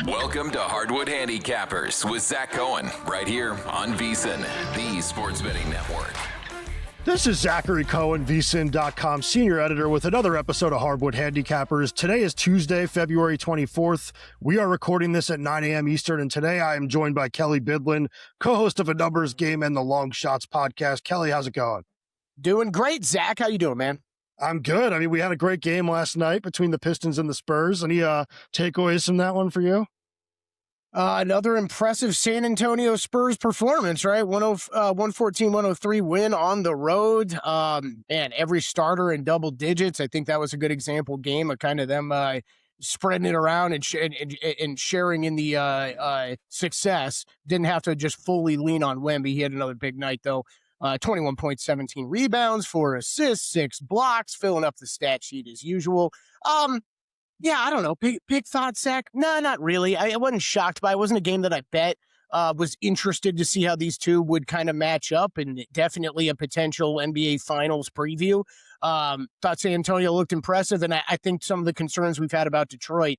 Welcome to Hardwood Handicappers with Zach Cohen, right here on VSiN, the Sports Betting Network. This is Zachary Cohen, VSiN.com senior editor with another episode of Hardwood Handicappers. Today is Tuesday, February 24th. We are recording this at 9 a.m. Eastern, and today I am joined by Kelley Bydlon, co-host of A Numbers Game and the Long Shots podcast. Kelley, how's it going? Doing great, Zach. How you doing, man? I'm good. I mean, we had a great game last night between the Pistons and the Spurs. Any takeaways from that one for you? Another impressive San Antonio Spurs performance, right? 114-103 win on the road. Man, every starter in double digits. I think that was a good example game of kind of them spreading it around and sharing in the success. Didn't have to just fully lean on Wemby. He had another big night, though. 21 points, 17 rebounds, 4 assists, 6 blocks, filling up the stat sheet as usual. Yeah, I don't know. Big thoughts, Zach? No, not really. I wasn't shocked by it. It wasn't a game that I bet. Was interested to see how these two would kind of match up, and definitely a potential NBA Finals preview. Thought San Antonio looked impressive, and I think some of the concerns we've had about Detroit,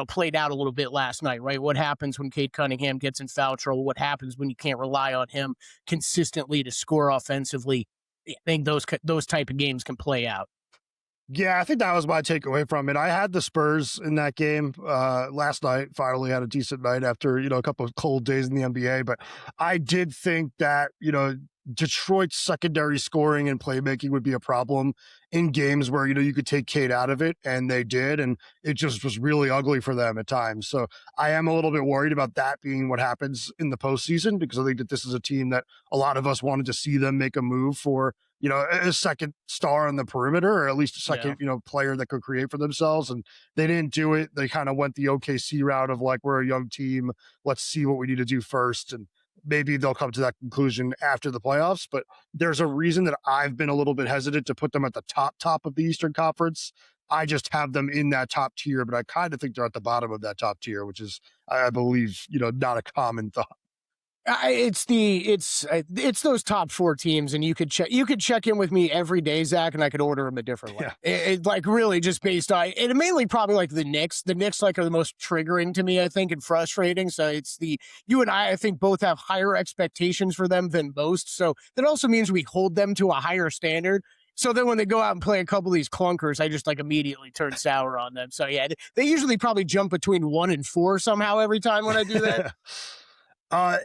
played out a little bit last night, right? What happens when Cade Cunningham gets in foul trouble? What happens when you can't rely on him consistently to score offensively? I think those type of games can play out. Yeah, I think that was my takeaway from it. I had the Spurs in that game last night. Finally had a decent night after, a couple of cold days in the NBA. But I did think that, Detroit's secondary scoring and playmaking would be a problem in games where, you could take Cade out of it, and they did. And it just was really ugly for them at times. So I am a little bit worried about that being what happens in the postseason, because I think that this is a team that a lot of us wanted to see them make a move for, a second star on the perimeter, or at least a second, player that could create for themselves. And they didn't do it. They kind of went the OKC route of like, we're a young team. Let's see what we need to do first. And maybe they'll come to that conclusion after the playoffs. But there's a reason that I've been a little bit hesitant to put them at the top of the Eastern Conference. I just have them in that top tier, but I kind of think they're at the bottom of that top tier, which is, I believe, not a common thought. It's those top 4 teams, and you could check in with me every day, Zach, and I could order them a different way. Yeah. It like really just based on it, mainly probably like the Knicks. The Knicks like are the most triggering to me, I think, and frustrating. So it's you and I think both have higher expectations for them than most. So that also means we hold them to a higher standard. So then when they go out and play a couple of these clunkers, I just like immediately turn sour on them. So yeah, they usually probably jump between 1 and 4 somehow every time when I do that.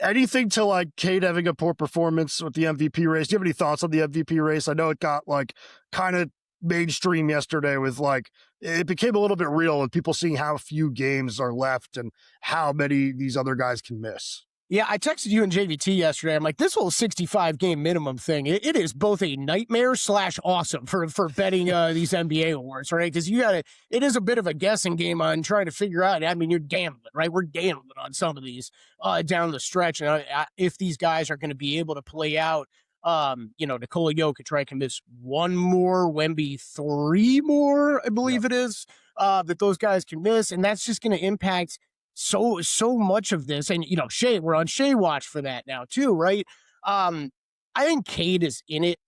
Anything to like Cade having a poor performance with the MVP race? Do you have any thoughts on the MVP race? I know it got like kind of mainstream yesterday with like, it became a little bit real with people seeing how few games are left and how many these other guys can miss. Yeah, I texted you and JVT yesterday. I'm like, this whole 65-game minimum thing, it is both a nightmare / awesome for betting these NBA awards, right? Because it is a bit of a guessing game on trying to figure out. I mean, you're gambling, right? We're gambling on some of these down the stretch. And if these guys are going to be able to play out, Nikola Jokic, right, can miss 1 more, Wemby 3 more, I believe it is, that those guys can miss. And that's just going to impact so much of this. And Shai, we're on Shai watch for that now too, right? I think Cade is in it.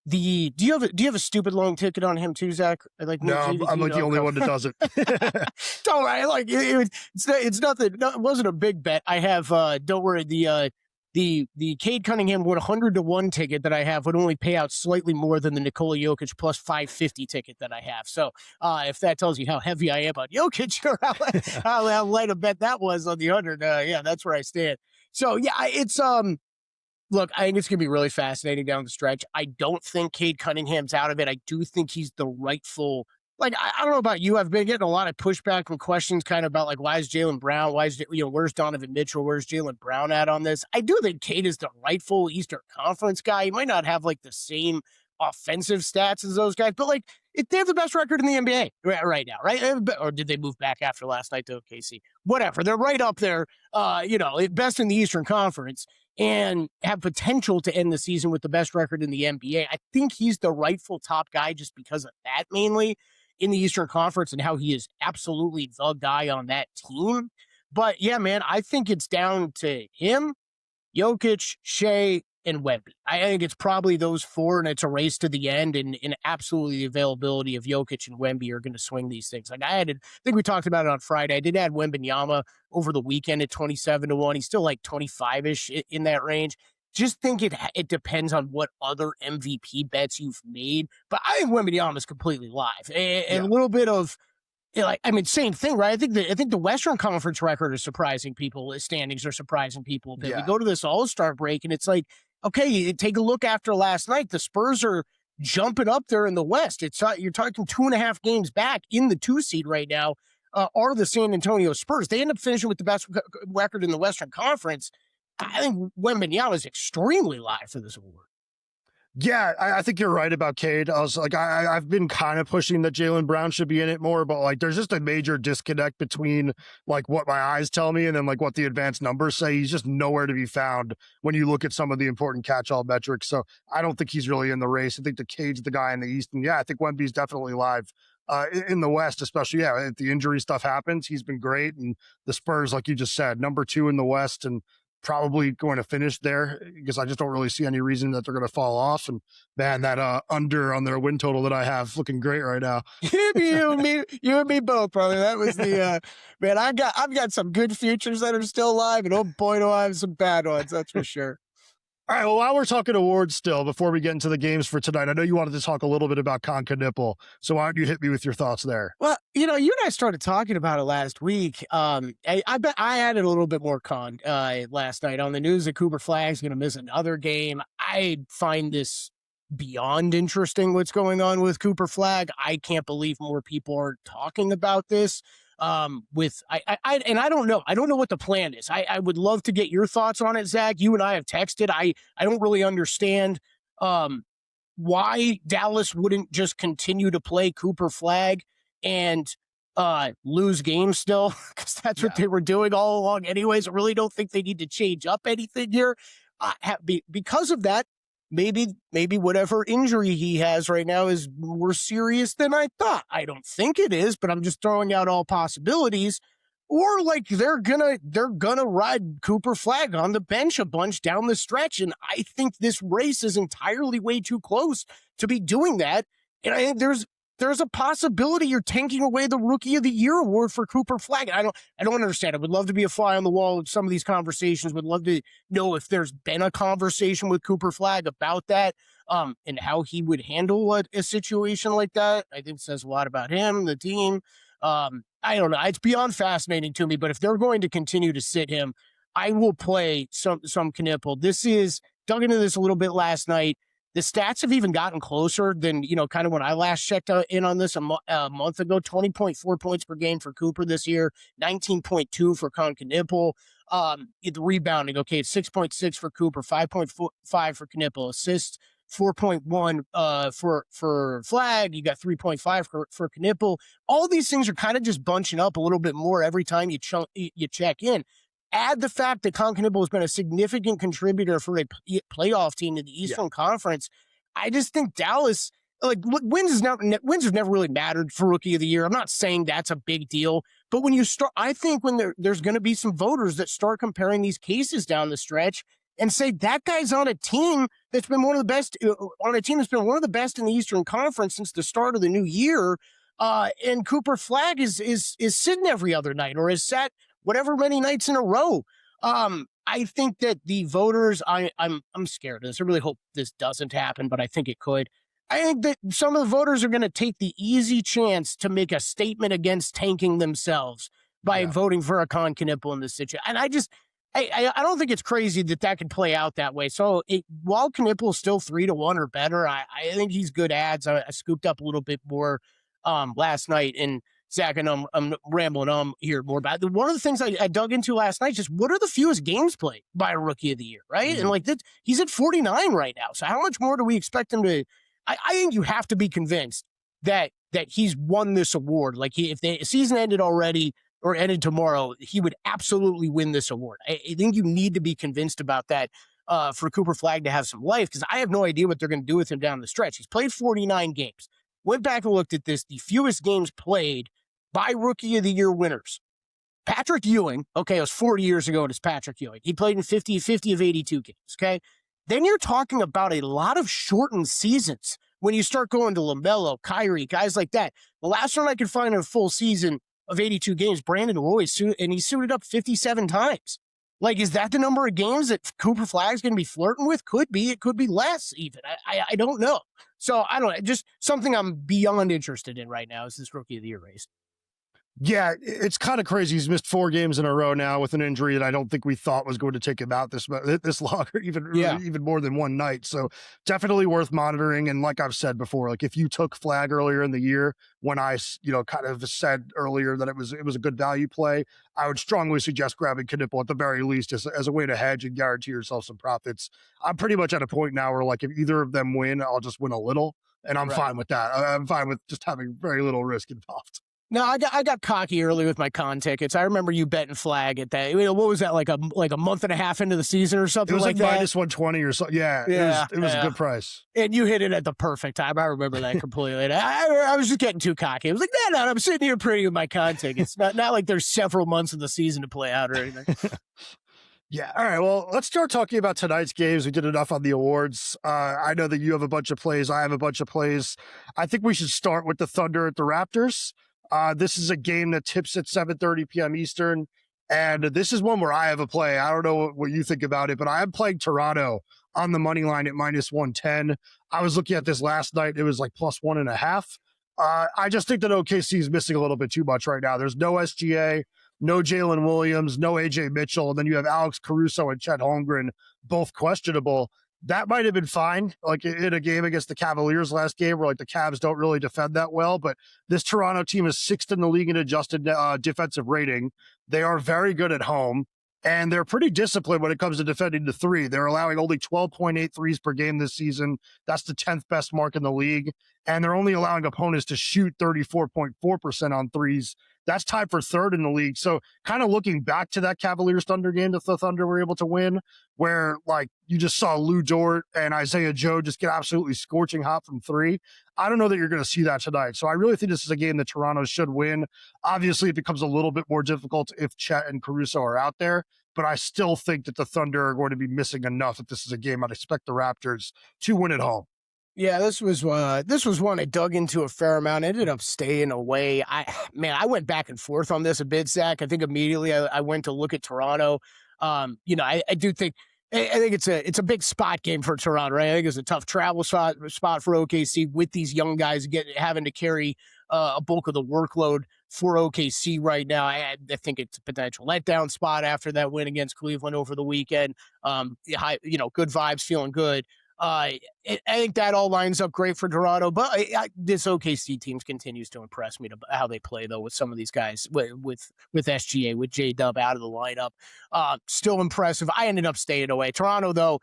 Do you have a stupid long ticket on him too, Zach? Like, no, I'm like the only one that does it. Don't worry, like it's nothing. No, it wasn't a big bet. I have don't worry, the Cade Cunningham 100-1 ticket that I have would only pay out slightly more than the Nikola Jokic plus 550 ticket that I have. So if that tells you how heavy I am on Jokic or how light a bet that was on the 100, yeah, that's where I stand. So yeah, it's look, I think it's gonna be really fascinating down the stretch. I don't think Cade Cunningham's out of it. I do think he's the rightful. Like, I don't know about you. I've been getting a lot of pushback and questions kind of about, like, why is Jaylen Brown? Where's Donovan Mitchell? Where's Jaylen Brown at on this? I do think Cade is the rightful Eastern Conference guy. He might not have, like, the same offensive stats as those guys, but, like, they have the best record in the NBA right now, right? Or did they move back after last night to OKC? Whatever. They're right up there, best in the Eastern Conference and have potential to end the season with the best record in the NBA. I think he's the rightful top guy just because of that mainly in the Eastern Conference and how he is absolutely the guy on that team. But yeah, man, I think it's down to him, Jokic, Shai, and Wemby. I think it's probably those four, and it's a race to the end, and absolutely the availability of Jokic and Wemby are going to swing these things. Like I think we talked about it on Friday. I did add Wembanyama over the weekend at 27-1. He's still like 25-ish in that range. Just think it depends on what other MVP bets you've made. But I think Wembanyama is completely live. And a little bit of, same thing, right? I think the Western Conference record is surprising people. The standings are surprising people. We go to this All-Star break, and it's like, okay, you take a look after last night. The Spurs are jumping up there in the West. You're talking 2.5 games back in the 2 seed right now. Are the San Antonio Spurs? They end up finishing with the best record in the Western Conference. I think Wembanyama is extremely live for this award. Yeah, I think you're right about Cade. I was like, I've been kind of pushing that Jaylen Brown should be in it more, but like, there's just a major disconnect between like what my eyes tell me and then like what the advanced numbers say. He's just nowhere to be found when you look at some of the important catch-all metrics. So I don't think he's really in the race. I think the Cade's the guy in the East, and I think Wemby's definitely live. In the West, especially, if the injury stuff happens, he's been great. And the Spurs, like you just said, number 2 in the West, and probably going to finish there because I just don't really see any reason that they're going to fall off. And man, that under on their win total that I have looking great right now. you and me both, brother. That was the man. I've got some good futures that are still alive, and oh boy, do I have some bad ones. That's for sure. All right, well, while we're talking awards still, before we get into the games for tonight, I know you wanted to talk a little bit about Kon Knueppel, so why don't you hit me with your thoughts there? Well, you and I started talking about it last week. I bet I added a little bit more Kon last night on the news that Cooper Flagg's going to miss another game. I find this beyond interesting, what's going on with Cooper Flagg. I can't believe more people are talking about this. I don't know. I don't know what the plan is. I would love to get your thoughts on it, Zach. You and I have texted. I don't really understand why Dallas wouldn't just continue to play Cooper Flagg and lose games still, because that's what they were doing all along anyways. I really don't think they need to change up anything here. Because of that, maybe whatever injury he has right now is more serious than I thought. I don't think it is, but I'm just throwing out all possibilities. Or like they're gonna ride Cooper Flagg on the bench a bunch down the stretch. And I think this race is entirely way too close to be doing that. And I think there's a possibility you're tanking away the Rookie of the Year award for Cooper Flagg. I don't understand. I would love to be a fly on the wall of some of these conversations. Would love to know if there's been a conversation with Cooper Flagg about that, and how he would handle a situation like that. I think it says a lot about him, the team. I don't know. It's beyond fascinating to me, but if they're going to continue to sit him, I will play some Knueppel. Dug into this a little bit last night. The stats have even gotten closer than, kind of when I last checked in on this a month ago. 20.4 points per game for Cooper this year, 19.2 for Kon Knueppel. The rebounding, okay, it's 6.6 for Cooper, 5.5 for Knueppel. Assists, 4.1 for Flagg. You got 3.5 for Knueppel. All these things are kind of just bunching up a little bit more every time you check in. Add the fact that Kon Knueppel has been a significant contributor for a playoff team in the Eastern Conference. I just think Dallas, like, wins have never really mattered for Rookie of the Year. I'm not saying that's a big deal, but when you start, I think when there's going to be some voters that start comparing these cases down the stretch and say that guy's on a team that's been one of the best, in the Eastern Conference since the start of the new year. And Cooper Flagg is sitting every other night, or is sat whatever many nights in a row. I think that the voters, I'm scared of this. I really hope this doesn't happen, but I think it could. I think that some of the voters are going to take the easy chance to make a statement against tanking themselves by voting for a Kon Knueppel in this situation. And I don't think it's crazy that could play out that way. So while Knueppel is still 3-1 or better, I think he's good ads. I scooped up a little bit more last night, and Zach, and I'm rambling on here more about it. One of the things I dug into last night, just what are the fewest games played by a Rookie of the Year, right? Mm-hmm. And like that, he's at 49 right now. So how much more do we expect him to? I think you have to be convinced that he's won this award. Like if the season ended already or ended tomorrow, he would absolutely win this award. I think you need to be convinced about that for Cooper Flagg to have some life, because I have no idea what they're going to do with him down the stretch. He's played 49 games. Went back and looked at this. The fewest games played by Rookie of the Year winners. Patrick Ewing, okay, it was 40 years ago, and it's Patrick Ewing. He played in 50 of 82 games, okay? then you're talking about a lot of shortened seasons when you start going to LaMelo, Kyrie, guys like that. The last one I could find in a full season of 82 games, Brandon Roy, and he suited up 57 times. Like, is that the number of games that Cooper Flagg's going to be flirting with? Could be. It could be less even. I don't know. So I don't know. Just something I'm beyond interested in right now is this Rookie of the Year race. Yeah, it's kind of crazy. He's missed 4 games in a row now with an injury that I don't think we thought was going to take him out this long, or even more than one night. So definitely worth monitoring. And like I've said before, like if you took Flagg earlier in the year, when I kind of said earlier that it was a good value play, I would strongly suggest grabbing Knueppel at the very least as a way to hedge and guarantee yourself some profits. I'm pretty much at a point now where like if either of them win, I'll just win a little, and I'm fine with that. I'm fine with just having very little risk involved. No, I got cocky early with my con tickets. I remember you betting Flagg at that. What was that, like a month and a half into the season or something like that? It was like minus 120 or something. Yeah, it was a good price. And you hit it at the perfect time. I remember that completely. I was just getting too cocky. I was like, no, I'm sitting here pretty with my con tickets. Not like there's several months of the season to play out or anything. Yeah. All right. Well, let's start talking about tonight's games. We did enough on the awards. I know that you have a bunch of plays. I have a bunch of plays. I think we should start with the Thunder at the Raptors. This is a game that tips at 7:30 p.m. Eastern, and this is one where I have a play. I don't know what you think about it, but I am playing Toronto on the money line at minus 110. I was looking at this last night. It was like plus 1.5. I just think that OKC is missing a little bit too much right now. There's no SGA, no Jalen Williams, no AJ Mitchell, and then you have Alex Caruso and Chet Holmgren, both questionable. That might have been fine, like in a game against the Cavaliers last game where like the Cavs don't really defend that well, but this Toronto team is 6th in the league in adjusted defensive rating. They are very good at home, and they're pretty disciplined when it comes to defending the three. They're allowing only 12.8 threes per game this season. That's the 10th best mark in the league, and they're only allowing opponents to shoot 34.4% on threes. That's tied for 3rd in the league. So kind of looking back to that Cavaliers Thunder game that the Thunder were able to win, where like you just saw Lou Dort and Isaiah Joe just get absolutely scorching hot from 3. I don't know that you're going to see that tonight. So I really think this is a game that Toronto should win. Obviously, it becomes a little bit more difficult if Chet and Caruso are out there, but I still think that the Thunder are going to be missing enough that this is a game I'd expect the Raptors to win at home. Yeah, this was one I dug into a fair amount. Ended up staying away. I went back and forth on this a bit, Zach. I think immediately I went to look at Toronto. I do think I think it's a big spot game for Toronto, right? I think it's a tough travel spot for OKC with these young guys having to carry a bulk of the workload for OKC right now. I think it's a potential letdown spot after that win against Cleveland over the weekend. Good vibes, feeling good. I think that all lines up great for Toronto, but this OKC team continues to impress me to how they play, though, with some of these guys, with SGA, with J-Dub out of the lineup. Still impressive. I ended up staying away. Toronto, though,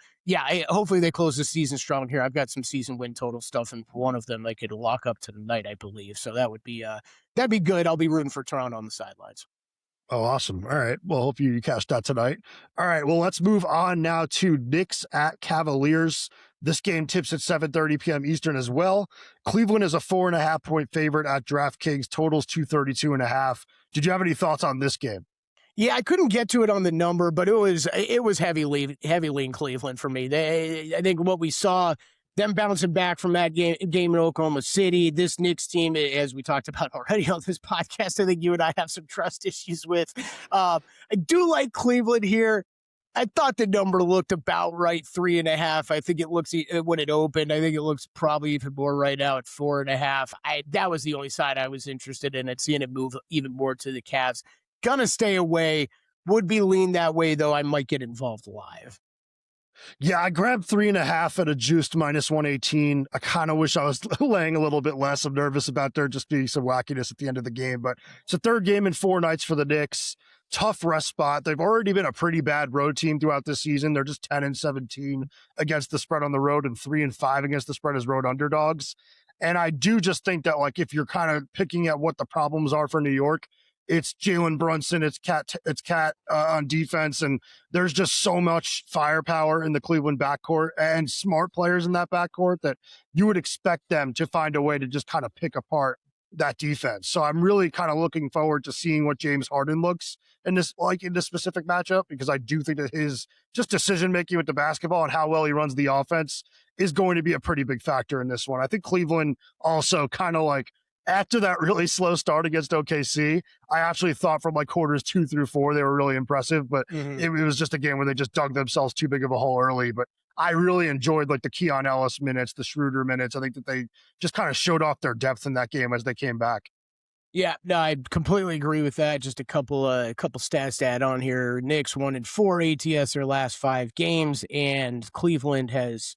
hopefully they close the season strong here. I've got some season win total stuff, and one of them they could lock up tonight, I believe. So that would be that'd be good. I'll be rooting for Toronto on the sidelines. Oh, awesome. All right. Well, hope you catch that tonight. All right. Well, let's move on now to Knicks at Cavaliers. This game tips at 7:30 p.m. Eastern as well. Cleveland is a 4.5 point favorite at DraftKings. Totals 232.5. Did you have any thoughts on this game? Yeah, I couldn't get to it on the number, but it was heavily in Cleveland for me. I think what we saw, them bouncing back from that game in Oklahoma City, this Knicks team, as we talked about already on this podcast, I think you and I have some trust issues with. I do like Cleveland here. I thought the number looked about right, 3.5. I think it looks, when it opened, I think it looks probably even more right now at 4.5. That was the only side I was interested in, and seeing it move even more to the Cavs. Gonna stay away. Would be lean that way, though. I might get involved live. Yeah, I grabbed 3.5 at a juiced minus 118. I kind of wish I was laying a little bit less. I'm nervous about there just being some wackiness at the end of the game, but it's a 3rd game in 4 nights for the Knicks. Tough rest spot. They've already been a pretty bad road team throughout this season. They're just 10-17 against the spread on the road and 3-5 against the spread as road underdogs. And I do just think that, like, if you're kind of picking at what the problems are for New York, it's Jalen Brunson, it's Cat on defense, and there's just so much firepower in the Cleveland backcourt and smart players in that backcourt that you would expect them to find a way to just kind of pick apart that defense. So I'm really kind of looking forward to seeing what James Harden looks in this specific matchup, because I do think that his just decision making with the basketball and how well he runs the offense is going to be a pretty big factor in this one. I think Cleveland also kind of like, after that really slow start against OKC, I actually thought from like quarters 2 through 4, they were really impressive, but it was just a game where they just dug themselves too big of a hole early. But I really enjoyed like the Keon Ellis minutes, the Schroeder minutes. I think that they just kind of showed off their depth in that game as they came back. Yeah, no, I completely agree with that. Just a couple stats to add on here. Knicks 1-4 ATS their last 5 games, and Cleveland has,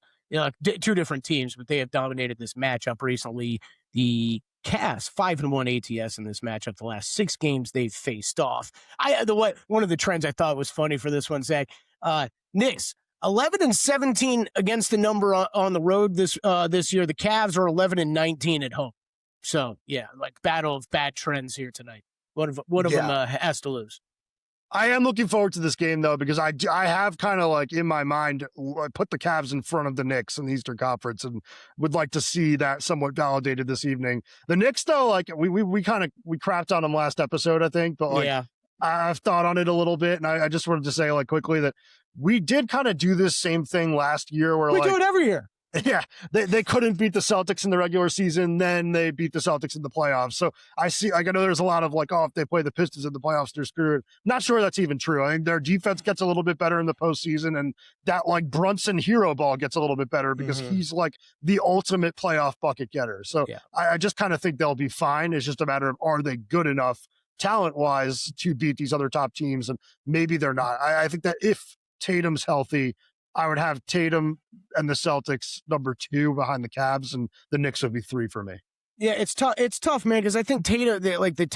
two different teams, but they have dominated this matchup recently. The Cavs 5-1 ATS in this matchup. The last 6 games they've faced off. One of the trends I thought was funny for this one, Zach. Knicks 11-17 against the number on the road this year. The Cavs are 11-19 at home. So yeah, like battle of bad trends here tonight. One of them has to lose. I am looking forward to this game, though, because I have kind of like in my mind put the Cavs in front of the Knicks in the Eastern Conference, and would like to see that somewhat validated this evening. The Knicks, though, like we crapped on them last episode, I think, but like I've thought on it a little bit, and I just wanted to say like quickly that we did kind of do this same thing last year, where we do it every year. Yeah, they couldn't beat the Celtics in the regular season, then they beat the Celtics in the playoffs. So I know there's a lot of like, oh, if they play the Pistons in the playoffs, they're screwed. Not sure that's even true. I think their defense gets a little bit better in the postseason, and that like Brunson hero ball gets a little bit better because he's like the ultimate playoff bucket getter. So I just kind of think they'll be fine. It's just a matter of, are they good enough talent-wise to beat these other top teams? And maybe they're not. I think that if Tatum's healthy, I would have Tatum and the Celtics number 2 behind the Cavs, and the Knicks would be 3 for me. Yeah, it's tough. It's tough, man, because I think the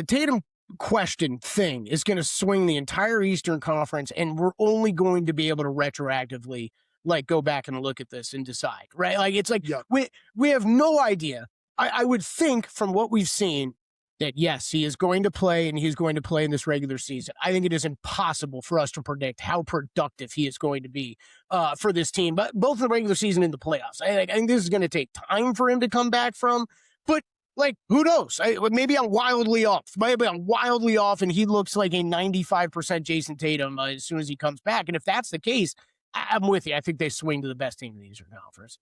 Tatum question thing is going to swing the entire Eastern Conference, and we're only going to be able to retroactively like go back and look at this and decide, right? Like it's like we have no idea. I would think from what we've seen that yes, he is going to play, and he's going to play in this regular season. I think it is impossible for us to predict how productive he is going to be for this team, but both in the regular season and the playoffs. I think this is going to take time for him to come back from, but like, who knows? Maybe I'm wildly off. Maybe I'm wildly off, and he looks like a 95% Jason Tatum as soon as he comes back. And if that's the case, I'm with you. I think they swing to the best team in the Eastern Conference.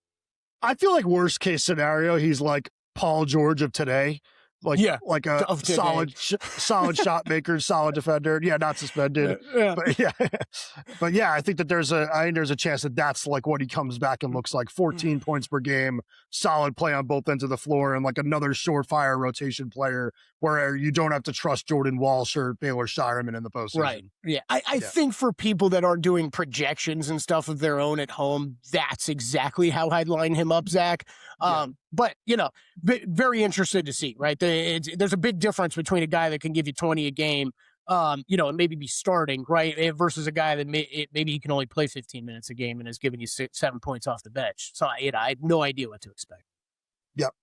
I feel like worst case scenario, he's like Paul George of today. Like a solid shot maker, solid defender. Yeah, not suspended. But I think that there's a chance that that's like what he comes back and looks like. 14 points per game, solid play on both ends of the floor, and like another surefire rotation player where you don't have to trust Jordan Walsh or Baylor Shireman in the postseason. Right. Yeah. I think for people that are doing projections and stuff of their own at home, that's exactly how I'd line him up, Zach. But, very interested to see, right? There's a big difference between a guy that can give you 20 a game, and maybe be starting, right, versus a guy that maybe he can only play 15 minutes a game and is giving you 7 points off the bench. So, I have no idea what to expect. Yep.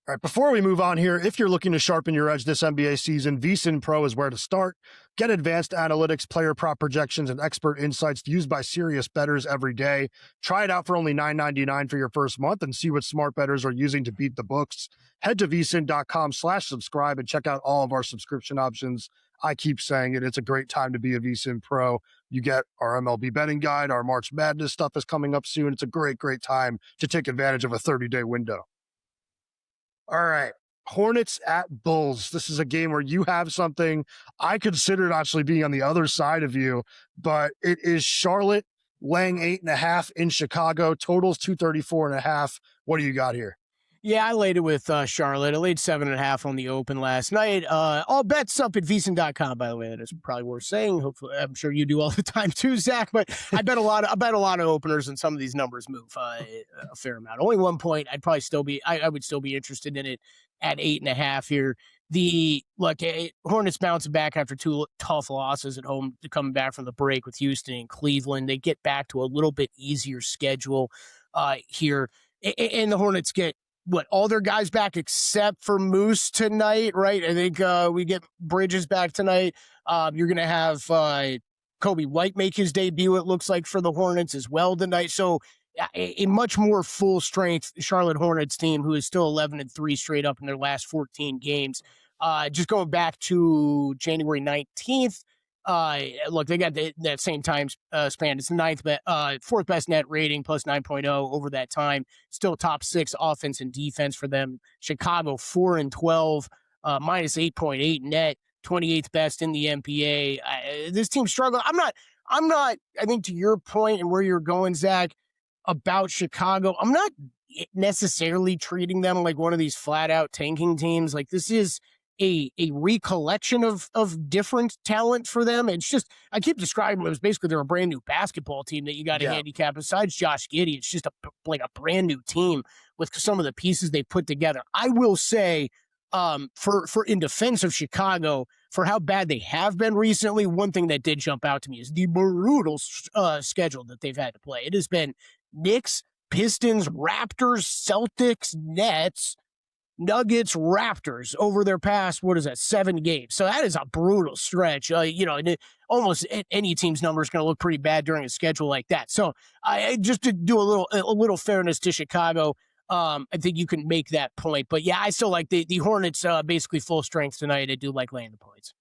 All right, before we move on here, if you're looking to sharpen your edge this NBA season, VSiN Pro is where to start. Get advanced analytics, player prop projections, and expert insights used by serious bettors every day. Try it out for only $9.99 for your first month and see what smart bettors are using to beat the books. Head to vsin.com/subscribe and check out all of our subscription options. I keep saying it. It's a great time to be a VSiN Pro. You get our MLB betting guide. Our March Madness stuff is coming up soon. It's a great, great time to take advantage of a 30-day window. All right. Hornets at Bulls. This is a game where you have something. I considered actually being on the other side of you, but it is Charlotte laying 8.5 in Chicago. Totals 234.5. What do you got here? Yeah, I laid it with Charlotte. I laid 7.5 on the open last night. All bets up at vsin.com, by the way. That is probably worth saying. Hopefully, I'm sure you do all the time too, Zach. But I bet a lot of openers, and some of these numbers move a fair amount. Only 1 point. I would still be interested in it at 8.5 here. Hornets bouncing back after 2 tough losses at home, coming back from the break with Houston and Cleveland. They get back to a little bit easier schedule here, and the Hornets get all their guys back except for Moose tonight, right? I think we get Bridges back tonight. You're going to have Kobe White make his debut, it looks like, for the Hornets as well tonight. So a much more full strength Charlotte Hornets team who is still 11-3 straight up in their last 14 games. Just going back to January 19th, look, they got that same time span. It's the fourth best net rating, plus 9.0 over that time. Still top 6 offense and defense for them. Chicago 4-12, minus 8.8 net, 28th best in the NBA. This team struggled. I'm not. I think to your point and where you're going, Zach, about Chicago, I'm not necessarily treating them like one of these flat out tanking teams. Like, this is a recollection of different talent for them. It's just, I keep describing them as basically they're a brand new basketball team that you got to handicap. Besides Josh Giddey, it's just like a brand new team with some of the pieces they put together. I will say, for in defense of Chicago, for how bad they have been recently, one thing that did jump out to me is the brutal schedule that they've had to play. It has been Knicks, Pistons, Raptors, Celtics, Nets, Nuggets, Raptors over their past, 7 games. So that is a brutal stretch. And almost any team's number is going to look pretty bad during a schedule like that. So I just to do a little fairness to Chicago, I think you can make that point. But yeah, I still like the Hornets basically full strength tonight. I do like laying the points.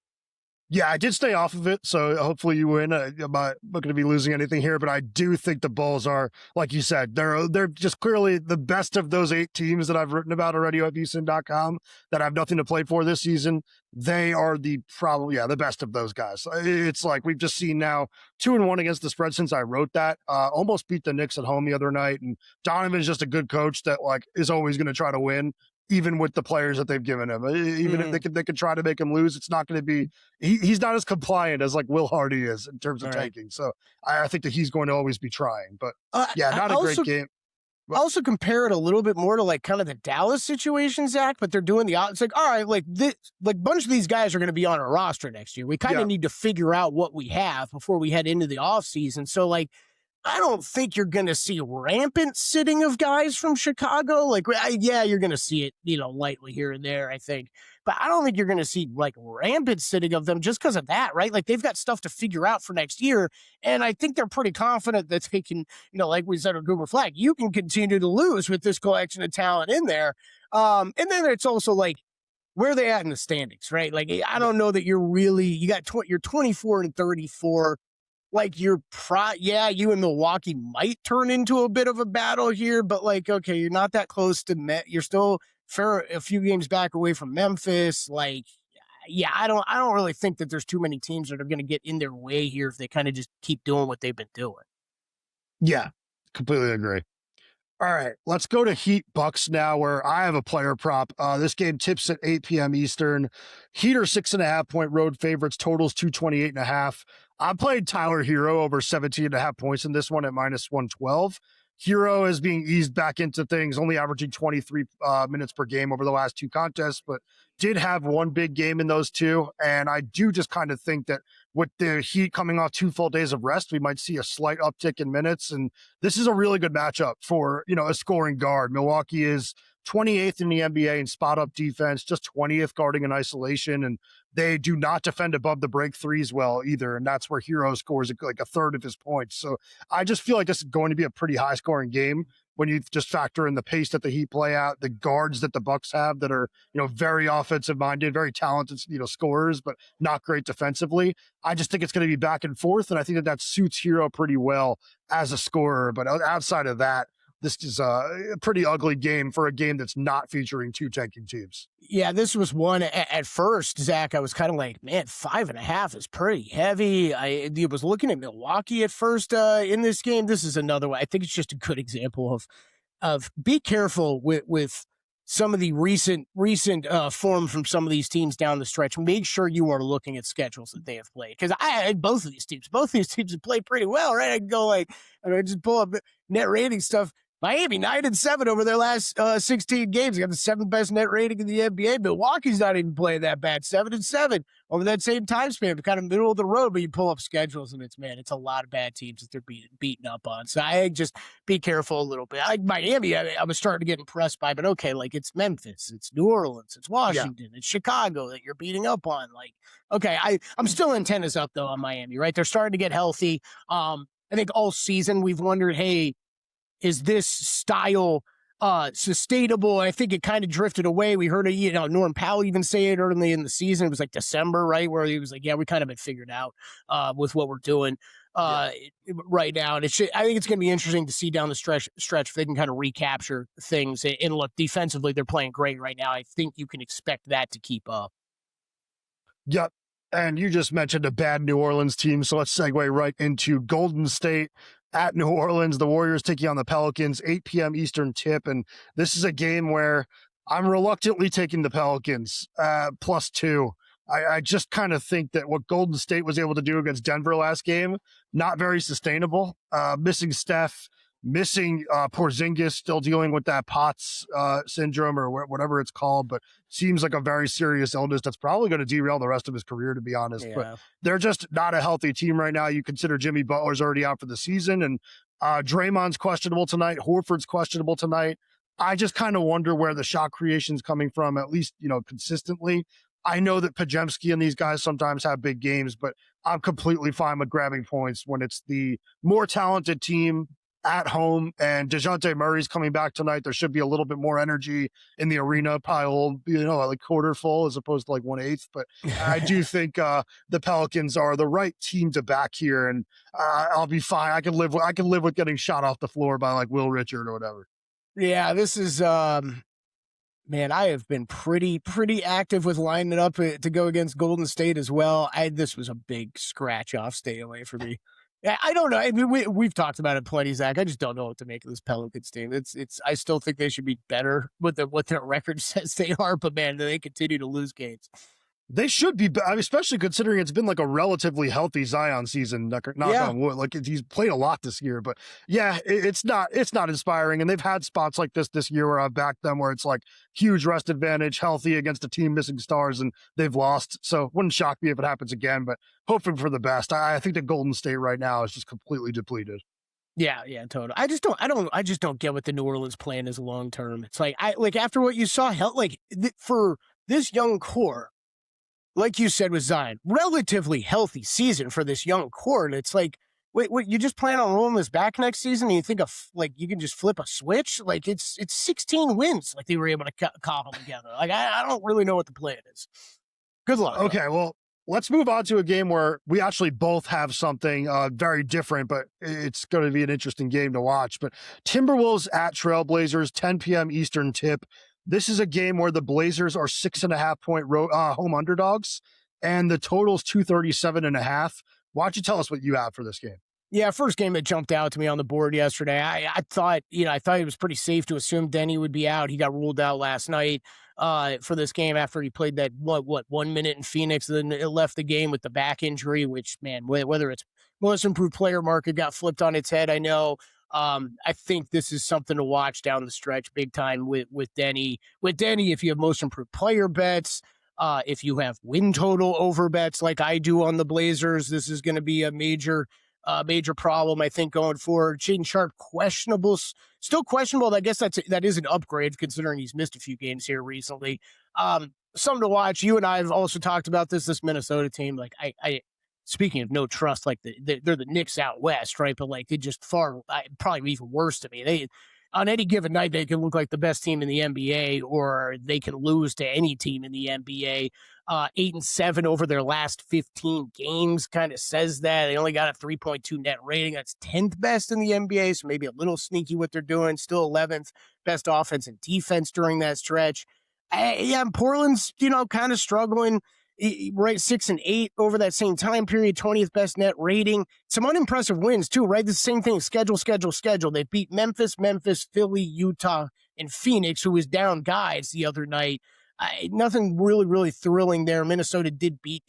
Yeah, I did stay off of it, so hopefully you win. I'm not going to be losing anything here, but I do think the Bulls are, like you said, they're just clearly the best of those 8 teams that I've written about already at VSiN.com that have nothing to play for this season. They are the best of those guys. It's like we've just seen now 2-1 against the spread since I wrote that. Almost beat the Knicks at home the other night, and Donovan's just a good coach that is always going to try to win. Even with the players that they've given him, even if they could try to make him lose, it's not going to be. He's not as compliant as Will Hardy is in terms of tanking. So I think that he's going to always be trying. But not a great game. I also compare it a little bit more to kind of the Dallas situation, Zach. But they're doing it's like, all right, a bunch of these guys are going to be on our roster next year. We kind of need to figure out what we have before we head into the offseason. So I don't think you're going to see rampant sitting of guys from Chicago. You're going to see it, lightly here and there, I think. But I don't think you're going to see, rampant sitting of them just because of that, right? They've got stuff to figure out for next year. And I think they're pretty confident that they can, like we said on Google Flagg, you can continue to lose with this collection of talent in there. And then it's also where are they at in the standings, right? I don't know that you're you're 24-34. You and Milwaukee might turn into a bit of a battle here, but okay, you're not that close to Met. You're still a few games back away from Memphis. I don't really think that there's too many teams that are going to get in their way here if they kind of just keep doing what they've been doing. Yeah, completely agree. All right, let's go to Heat Bucks now, where I have a player prop. This game tips at 8 p.m. Eastern. Heat are 6.5-point road favorites. Totals 228.5. I'm playing Tyler Hero over 17.5 points in this one at minus 112. Hero is being eased back into things, only averaging 23 minutes per game over the last 2 contests, but did have one big game in those 2. And I do just kind of think that with the Heat coming off 2 full days of rest, we might see a slight uptick in minutes. And this is a really good matchup for, a scoring guard. Milwaukee is 28th in the NBA in spot-up defense, just 20th guarding in isolation, and they do not defend above the break threes well either, and that's where Hero scores a third of his points. So I just feel like this is going to be a pretty high-scoring game when you just factor in the pace that the Heat play out, the guards that the Bucks have that are, very offensive-minded, very talented, scorers, but not great defensively. I just think it's going to be back and forth, and I think that suits Hero pretty well as a scorer. But outside of that, this is a pretty ugly game for a game that's not featuring 2 tanking teams. Yeah, this was one at first, Zach. I was kind of like, man, 5.5 is pretty heavy. I was looking at Milwaukee at first in this game. This is another one. I think it's just a good example of be careful with some of the recent form from some of these teams down the stretch. Make sure you are looking at schedules that they have played, because I had both of these teams have played pretty well, right? I can go just pull up net rating stuff. Miami 9-7 over their last 16 games. They got the 7th best net rating in the NBA. Milwaukee's not even playing that bad. 7-7 over that same time span, kind of middle of the road. But you pull up schedules and it's a lot of bad teams that they're beating up on. So I just be careful a little bit. Miami, I was starting to get impressed by, but okay, it's Memphis, it's New Orleans, it's Washington, it's Chicago that you're beating up on. Okay, I'm still antennas up though on Miami, right? They're starting to get healthy. I think all season we've wondered, hey, is this style sustainable? I think it kind of drifted away. We heard Norm Powell even say it early in the season. It was like December, right, where he was like, "Yeah, we kind of been figured out with what we're doing right now." And I think it's going to be interesting to see down the stretch if they can kind of recapture things. And look, defensively, they're playing great right now. I think you can expect that to keep up. Yep. And you just mentioned a bad New Orleans team, so let's segue right into Golden State at New Orleans. The Warriors taking on the Pelicans, 8 p.m. Eastern tip. And this is a game where I'm reluctantly taking the Pelicans +2. I just kind of think that what Golden State was able to do against Denver last game, not very sustainable. Missing Steph, missing Porzingis, still dealing with that POTS syndrome or whatever it's called, but seems like a very serious illness that's probably going to derail the rest of his career, to be honest. Yeah. But they're just not a healthy team right now. You consider Jimmy Butler's already out for the season, and Draymond's questionable tonight. Horford's questionable tonight. I just kind of wonder where the shot creation's coming from, at least, consistently. I know that Podziemski and these guys sometimes have big games, but I'm completely fine with grabbing points when it's the more talented team at home, and DeJounte Murray's coming back tonight. There should be a little bit more energy in the arena, probably, like quarter full as opposed to like 1/8. But I do think the Pelicans are the right team to back here, and I'll be fine. I can live with getting shot off the floor by like Will Richard or whatever. Yeah, this is man, I have been pretty active with lining it up to go against Golden State as well. This was a big scratch off. Stay away from me. I don't know. I mean, we've talked about it plenty, Zach. I just don't know what to make of this Pelicans team. I still think they should be better with what their record says they are, but man, they continue to lose games. They should be, especially considering it's been like a relatively healthy Zion season. Knock on wood. Like he's played a lot this year, but yeah, it's not inspiring. And they've had spots like this year where I've backed them, where it's like huge rest advantage, healthy against a team missing stars, and they've lost. So wouldn't shock me if it happens again, but hoping for the best. I think that Golden State right now is just completely depleted. Yeah, totally. I just don't get what the New Orleans plan is long term. It's like after what you saw, for this young core. Like you said with Zion, relatively healthy season for this young core. And it's like, wait, you just plan on rolling this back next season? And you think you can just flip a switch? Like it's 16 wins. Like they were able to cobble together. Like I don't really know what the plan is. Good luck. Okay, well, let's move on to a game where we actually both have something very different, but it's going to be an interesting game to watch. But Timberwolves at Trailblazers, 10 p.m. Eastern tip. This is a game where the Blazers are 6.5 point home underdogs, and the total's 237.5. Why don't you tell us what you have for this game? Yeah, first game that jumped out to me on the board yesterday. I thought it was pretty safe to assume Denny would be out. He got ruled out last night for this game after he played that 1 minute in Phoenix, and then it left the game with the back injury. Which, man, whether it's most improved player market got flipped on its head, I know. I think this is something to watch down the stretch big time with Denny. With Denny, if you have most improved player bets, if you have win total over bets like I do on the Blazers, this is going to be a major problem, I think, going forward. Shaedon Sharpe, still questionable. I guess that is an upgrade considering he's missed a few games here recently. Something to watch. You and I have also talked about this Minnesota team. Like I speaking of no trust, like they're the Knicks out west, right? But like they just probably even worse to me. They on any given night they can look like the best team in the NBA, or they can lose to any team in the NBA. 8-7 over their last 15 games kind of says that. They only got a 3.2 net rating. That's 10th best in the NBA, so maybe a little sneaky what they're doing. Still 11th best offense and defense during that stretch. Portland's kind of struggling. Right, 6-8 over that same time period, 20th best net rating. Some unimpressive wins too, right? The same thing, schedule. They beat Memphis, Philly, Utah, and Phoenix, who was down guys the other night. Nothing really thrilling there. Minnesota did beat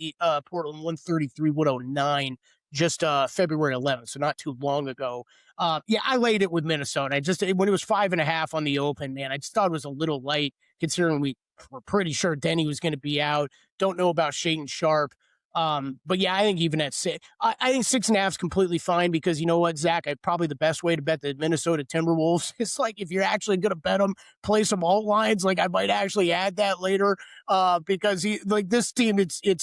Portland 133-109 just February 11th, so not too long ago. I laid it with Minnesota. When it was 5.5 on the open, man, I just thought it was a little light considering we were pretty sure Denny was going to be out. Don't know about Shaedon Sharpe. But yeah, I think even at 6, I think 6.5 is completely fine because you know what, Zach, probably the best way to bet the Minnesota Timberwolves is like if you're actually going to bet them, play some alt lines. Like I might actually add that later because this team,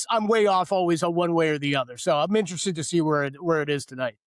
I'm way off always on one way or the other. So I'm interested to see where it is tonight.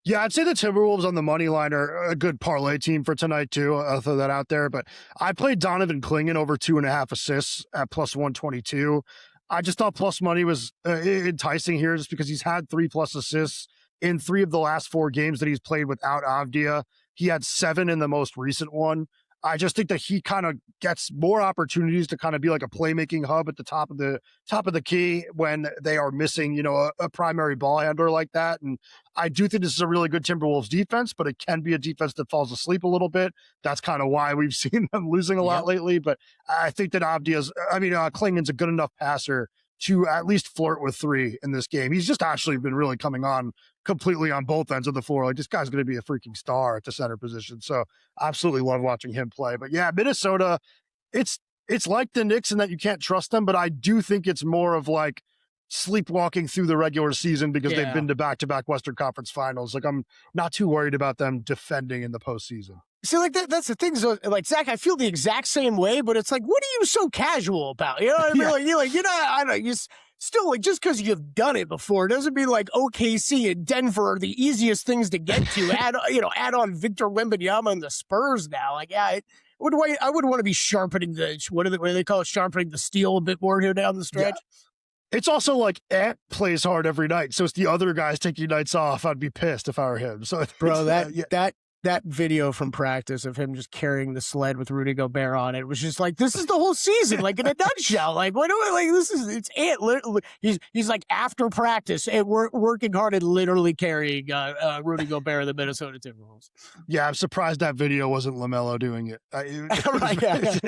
Yeah, I'd say the Timberwolves on the money line are a good parlay team for tonight, too. I'll throw that out there. But I played Donovan Clingan over 2.5 assists at plus 122. I just thought plus money was enticing here just because he's had 3+ assists in 3 of the last 4 games that he's played without Avdia. He had 7 in the most recent one. I just think that he kind of gets more opportunities to kind of be like a playmaking hub at the top of the key when they are missing, a primary ball handler like that. And I do think this is a really good Timberwolves defense, but it can be a defense that falls asleep a little bit. That's kind of why we've seen them losing a lot lately. But I think that Klingan's a good enough passer to at least flirt with 3 in this game. He's just actually been really coming on completely on both ends of the floor. Like, this guy's going to be a freaking star at the center position. So absolutely love watching him play. But yeah, Minnesota, it's like the Knicks in that you can't trust them, but I do think it's more of like sleepwalking through the regular season because they've been to back-to-back Western Conference finals. Like, I'm not too worried about them defending in the postseason. See, like that's the thing. So, like, Zach, I feel the exact same way, but it's like, what are you so casual about? You know what I mean? Yeah. I don't know. You still, like, just because you've done it before doesn't mean like OKC and Denver are the easiest things to get to. add on Victor Wembanyama and the Spurs now. Like, I would want to be sharpening what do they call it? Sharpening the steel a bit more here down the stretch. Yeah. It's also like Ant plays hard every night, so it's the other guys taking nights off. I'd be pissed if I were him. So, bro, that video from practice of him just carrying the sled with Rudy Gobert on it was just like, this is the whole season, like in a nutshell. Like, what do I like? It's Ant. Literally, he's like after practice and working hard and literally carrying Rudy Gobert of the Minnesota Timberwolves. Yeah, I'm surprised that video wasn't LaMelo doing it. Right? Because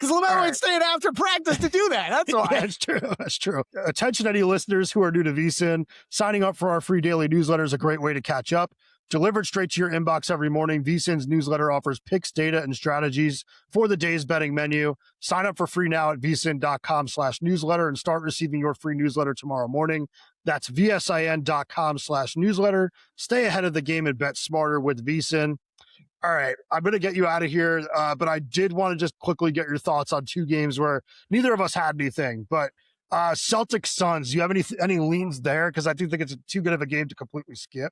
LaMelo ain't staying after practice to do that. That's why. That's true. That's true. Attention, any listeners who are new to VSiN, signing up for our free daily newsletter is a great way to catch up. Delivered straight to your inbox every morning, VSiN's newsletter offers picks, data, and strategies for the day's betting menu. Sign up for free now at vsin.com/newsletter and start receiving your free newsletter tomorrow morning. That's vsin.com/newsletter. Stay ahead of the game and bet smarter with VSiN. All right, I'm going to get you out of here, but I did want to just quickly get your thoughts on 2 games where neither of us had anything, but Celtics Suns, do you have any leans there? Because I do think it's too good of a game to completely skip.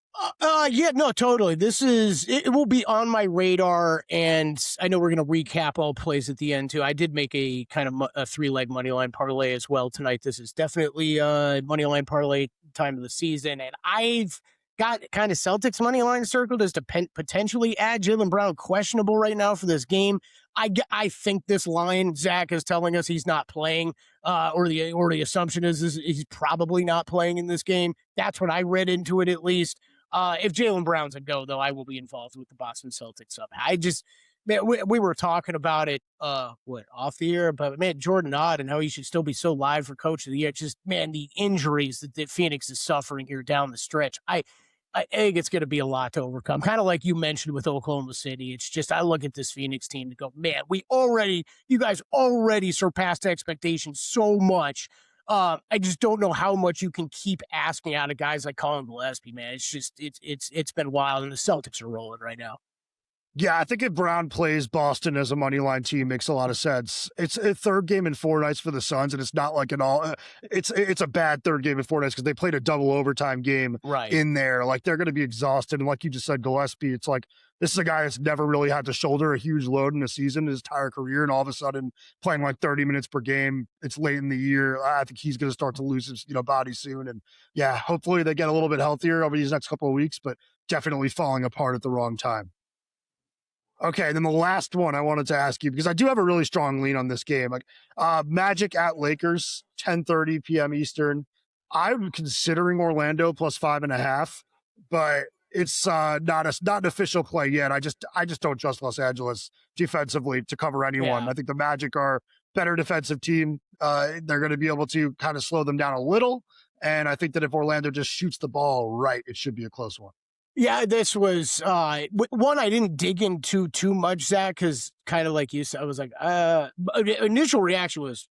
Yeah, no, totally. It will be on my radar, and I know we're going to recap all plays at the end too. I did make a kind of a 3-leg money line parlay as well tonight. This is definitely money line parlay time of the season, and I've got kind of Celtics money line circled as to potentially add Jaylen Brown questionable right now for this game. I think this line, Zach is telling us he's not playing, or the assumption is he's probably not playing in this game. That's what I read into it, at least. If Jaylen Brown's a go, though, I will be involved with the Boston Celtics up. Man, we were talking about it, off the air, but man, Jordan Odd and how he should still be so live for Coach of the Year. Just, man, the injuries that Phoenix is suffering here down the stretch. I think it's going to be a lot to overcome. Kind of like you mentioned with Oklahoma City. It's just, I look at this Phoenix team and go, man, you guys already surpassed expectations so much. I just don't know how much you can keep asking out of guys like Colin Gillespie, man. It's just, it's been wild, and the Celtics are rolling right now. Yeah, I think if Brown plays Boston as a money line team, makes a lot of sense. It's a 3rd game in 4 nights for the Suns, and it's not like at all. It's a bad 3rd game in 4 nights because they played a double overtime game in there. Like, they're going to be exhausted, and like you just said, Gillespie, it's like this is a guy that's never really had to shoulder a huge load in a season his entire career, and all of a sudden playing like 30 minutes per game. It's late in the year. I think he's going to start to lose his body soon, and yeah, hopefully they get a little bit healthier over these next couple of weeks, but definitely falling apart at the wrong time. Okay, then the last one I wanted to ask you, because I do have a really strong lean on this game. Like Magic at Lakers, 10:30 p.m. Eastern. I'm considering Orlando plus 5.5, but it's not an official play yet. I just don't trust Los Angeles defensively to cover anyone. Yeah. I think the Magic are better defensive team. They're going to be able to kind of slow them down a little, and I think that if Orlando just shoots the ball right, it should be a close one. Yeah, this was one I didn't dig into too much, Zach, because kind of like you said, I was like, initial reaction was,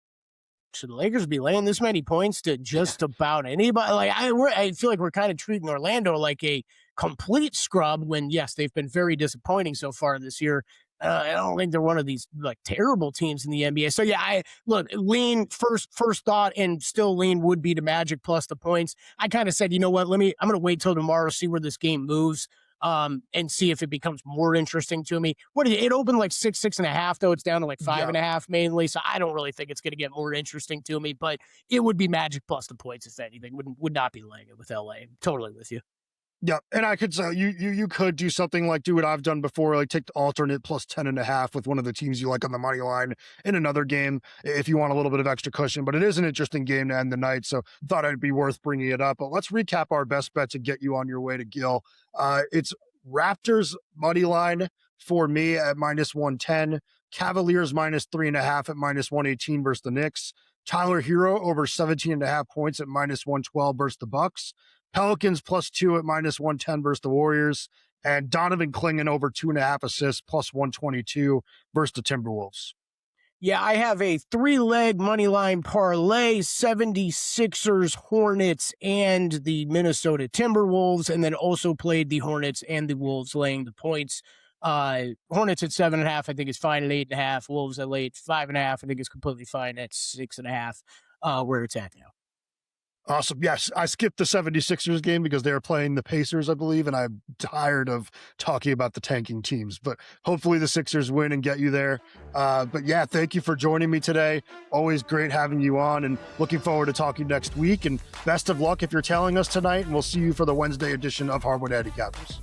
should the Lakers be laying this many points to just about anybody? Like, I feel like we're kind of treating Orlando like a complete scrub when, yes, they've been very disappointing so far this year. I don't think they're one of these like terrible teams in the NBA. So yeah, I look lean first thought and still lean would be to Magic plus the points. I kind of said, you know what, I'm going to wait till tomorrow, see where this game moves. And see if it becomes more interesting to me. It opened like 6.5, though. It's down to like 5.5 mainly. So I don't really think it's going to get more interesting to me, but it would be Magic plus the points, if anything. Would not be laying it with LA. I'm totally with you. Yeah, and I could say you could do something like do what I've done before, like take the alternate plus 10.5 with one of the teams you like on the money line in another game if you want a little bit of extra cushion. But it is an interesting game to end the night, so thought it'd be worth bringing it up. But let's recap our best bet to get you on your way to Gil. It's Raptors money line for me at -110, Cavaliers -3.5 at -118 versus the Knicks, Tyler Hero over 17.5 points at -112 versus the Bucks, Pelicans +2 at -110 versus the Warriors, and Donovan Clingan over 2.5 assists +122 versus the Timberwolves. Yeah, I have a 3-leg money line parlay, 76ers, Hornets, and the Minnesota Timberwolves, and then also played the Hornets and the Wolves laying the points. Hornets at 7.5, I think is fine at 8.5. Wolves at 5.5, I think is completely fine at 6.5, where it's at now. Awesome. Yes, I skipped the 76ers game because they were playing the Pacers, I believe, and I'm tired of talking about the tanking teams. But hopefully the Sixers win and get you there. But yeah, thank you for joining me today. Always great having you on, and looking forward to talking next week. And best of luck if you're tailing us tonight, and we'll see you for the Wednesday edition of Hardwood Handicappers.